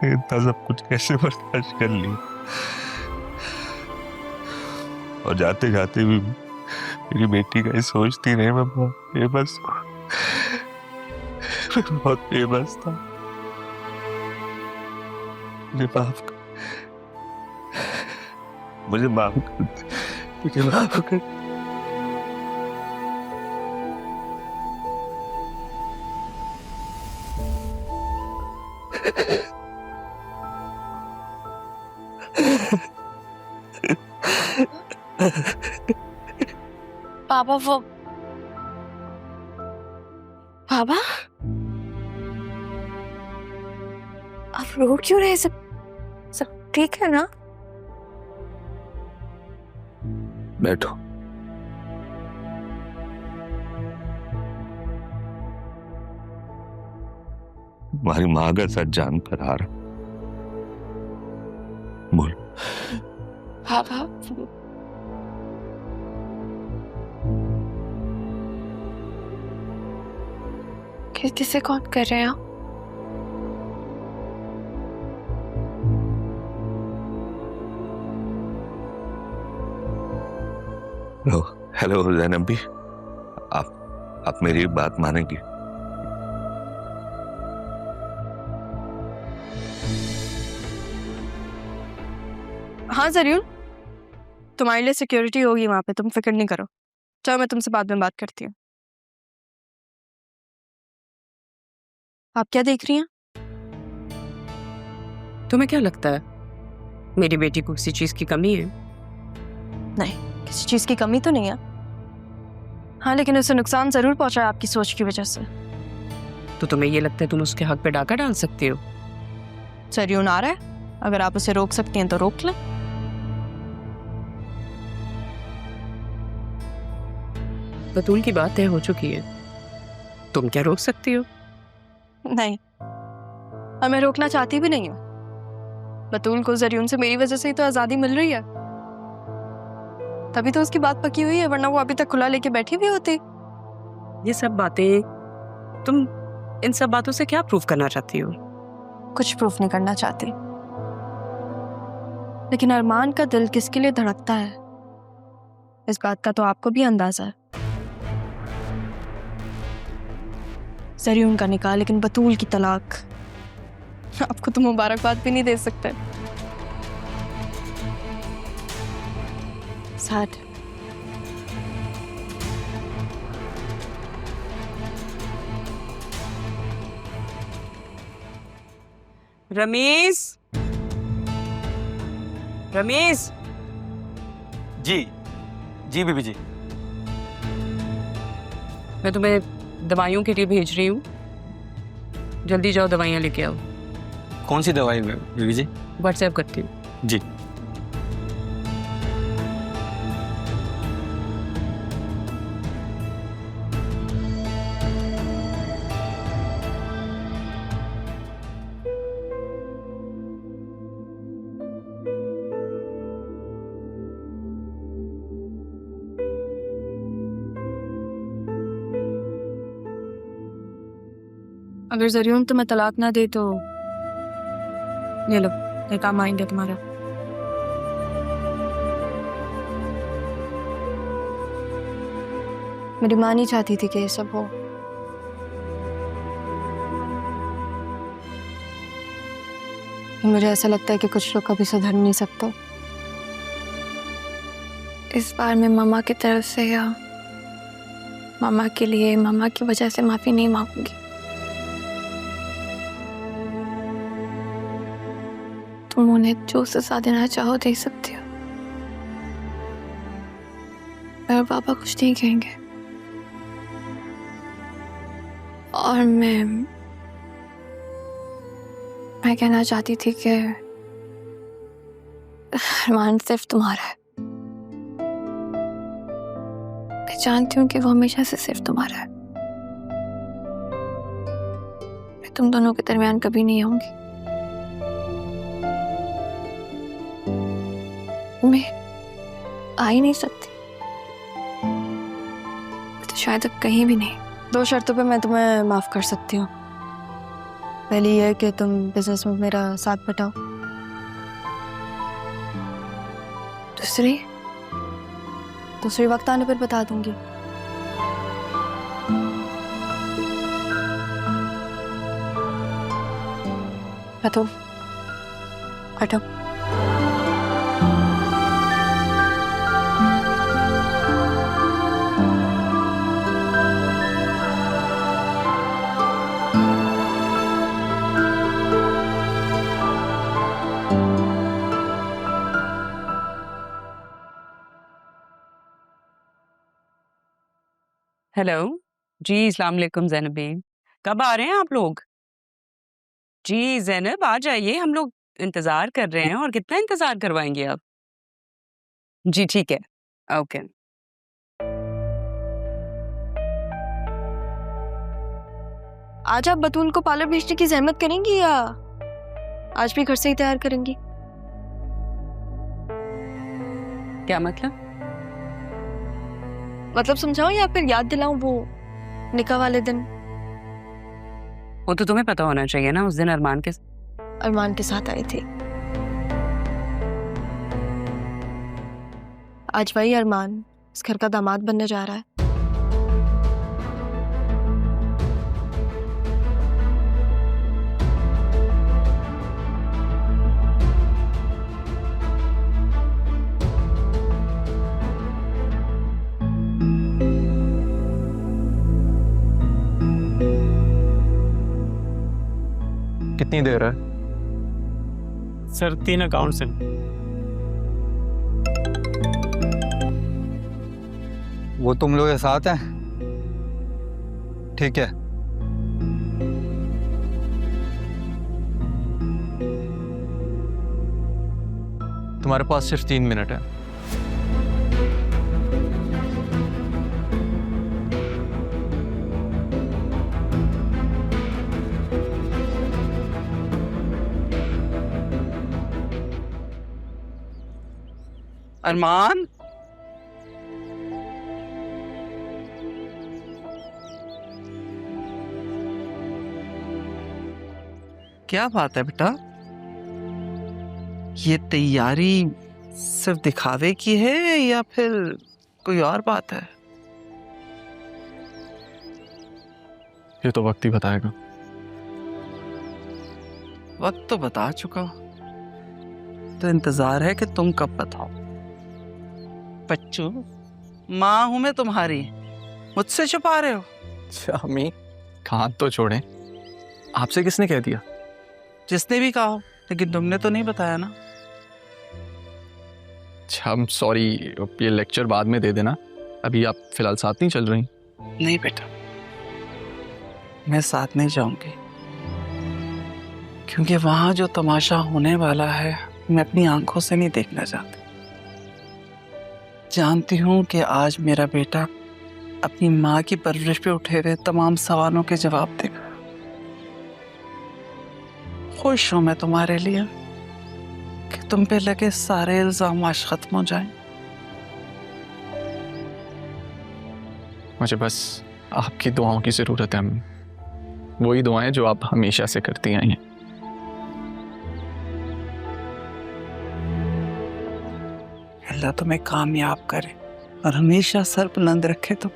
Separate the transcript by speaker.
Speaker 1: इतना सब कुछ कैसे बर्दाश्त कर लिया, और जाते जाते भी मेरी बेटी का ही सोचती रही। मैं बहुत बेबस बहुत बेबस था। मुझे माफ कर, मुझे माफ कर, मुझे माफ कर।
Speaker 2: पापा वो पापा आप रो क्यों रहे? सब सब ठीक है ना?
Speaker 1: बैठो। तुम्हारी माँ का सच जान पर आ रहा। बोल।
Speaker 2: पापा किसे कॉल कर रहे हैं आप?
Speaker 1: हेलो हेलो ज़ैनब भी, आप मेरी बात मानेंगी?
Speaker 2: हाँ जरूर, तुम्हारे लिए सिक्योरिटी होगी वहां पे, तुम फिक्र नहीं करो। चलो मैं तुमसे बाद में बात करती हूँ। आप क्या देख रही हैं?
Speaker 3: तुम्हें क्या लगता है मेरी बेटी को किसी चीज की कमी है?
Speaker 2: नहीं, किसी चीज की कमी तो नहीं है। हाँ, लेकिन उसे नुकसान जरूर पहुंचा है आपकी सोच की वजह से।
Speaker 3: तो तुम्हें ये लगता है तुम उसके हक पे डाका डाल सकती हो?
Speaker 2: जरूर आ रहा है, अगर आप उसे रोक सकती हैं तो रोक लें।
Speaker 3: बतूल की बात तय हो चुकी है, तुम क्या रोक सकती हो?
Speaker 2: नहीं, और मैं रोकना चाहती भी नहीं हूँ। बतूल को जरियून से मेरी वजह से ही तो आजादी मिल रही है, तभी तो उसकी बात पकी हुई है, वरना वो अभी तक खुला लेके बैठी भी होती।
Speaker 3: ये सब बातें, तुम इन सब बातों से क्या प्रूफ करना चाहती हो?
Speaker 2: कुछ प्रूफ नहीं करना चाहती, लेकिन अरमान का दिल किसके लिए धड़कता है इस बात का तो आपको भी अंदाजा है। जरियून का निकाह, लेकिन बतूल की तलाक। आपको तो मुबारकबाद भी नहीं दे सकते। सैड।
Speaker 3: रमेश, रमेश।
Speaker 4: जी जी बीबी जी।
Speaker 3: मैं तुम्हें दवाइयों के लिए भेज रही हूँ, जल्दी जाओ दवाइयाँ लेके आओ।
Speaker 4: कौन सी दवाई बीबी जी?
Speaker 3: व्हाट्सएप करती हूँ।
Speaker 4: जी।
Speaker 2: अगर जरियून तुम्हें तलाक ना दे तो ले लो, ये काम आएंगे तुम्हारा। मेरी माँ नहीं चाहती थी कि ये सब हो, मुझे ऐसा लगता है कि कुछ लोग कभी सुधर नहीं सकते। इस बार मैं मामा की तरफ से या मामा के लिए मामा की वजह से माफी नहीं मांगूंगी। तुम उन्हें जो सजा देना चाहो दे सकती हो, और पापा कुछ नहीं कहेंगे। और मैं कहना चाहती थी कि अरमान सिर्फ तुम्हारा है। मैं जानती हूँ कि वो हमेशा से सिर्फ तुम्हारा है। मैं तुम दोनों के दरमियान कभी नहीं आऊंगी। मैं आ ही नहीं सकती, तो शायद अब कहीं भी नहीं। 2 शर्तों पे मैं तुम्हें माफ कर सकती हूँ। पहली ये कि तुम बिजनेस में मेरा साथ बटाओ, दूसरी वक्त आने पर बता दूंगी। हटो हटो।
Speaker 3: हेलो जी, अस्सलाम वालेकुम ज़ैनब बेग। कब आ रहे हैं आप लोग? जी ज़ैनब आ जाइए, हम लोग इंतज़ार कर रहे हैं। और कितना इंतज़ार करवाएंगे आप? जी ठीक है, ओके।
Speaker 2: आज आप बतूल को पार्लर भेजने की जहमत करेंगी या आज भी घर से ही तैयार करेंगी?
Speaker 3: क्या मतलब?
Speaker 2: मतलब समझाओ या फिर याद दिलाऊं वो निकाह वाले दिन?
Speaker 3: वो तो तुम्हें पता होना चाहिए ना, उस दिन अरमान के
Speaker 2: साथ आई थी। आज वही अरमान इस घर का दामाद बनने जा रहा है।
Speaker 5: कितनी देर है?
Speaker 6: सर 3 अकाउंट से।
Speaker 5: वो तुम लोग के साथ हैं? ठीक है। तुम्हारे पास सिर्फ 3 मिनट है।
Speaker 7: अरमान, क्या बात है बेटा? ये तैयारी सिर्फ दिखावे की है या फिर कोई और बात है?
Speaker 5: ये तो वक्त ही बताएगा।
Speaker 7: वक्त तो बता चुका, तो इंतजार है कि तुम कब बताओ। बच्चू, माँ हूं मैं तुम्हारी, मुझसे छुपा रहे हो?
Speaker 5: अम्मी, कान तो छोड़ें। आपसे किसने कह दिया?
Speaker 7: जिसने भी कहा हो, लेकिन तुमने तो नहीं बताया ना।
Speaker 5: अच्छा, I'm सॉरी, ये लेक्चर बाद में दे देना। अभी आप फिलहाल साथ नहीं चल रही?
Speaker 7: नहीं बेटा, मैं साथ नहीं जाऊंगी, क्योंकि वहां जो तमाशा होने वाला है मैं अपनी आंखों से नहीं देखना चाहती। जानती हूं कि आज मेरा बेटा अपनी माँ की परवरिश पे उठे हुए तमाम सवालों के जवाब देगा। खुश हूं मैं तुम्हारे लिए कि तुम पे लगे सारे इल्जाम आज खत्म हो जाएं।
Speaker 5: मुझे बस आपकी दुआओं की ज़रूरत है अम्मी। वही दुआएं जो आप हमेशा से करती आई हैं।
Speaker 7: अल्लाह तुम्हें कामयाब करे और हमेशा सर बुलंद रखे। तुम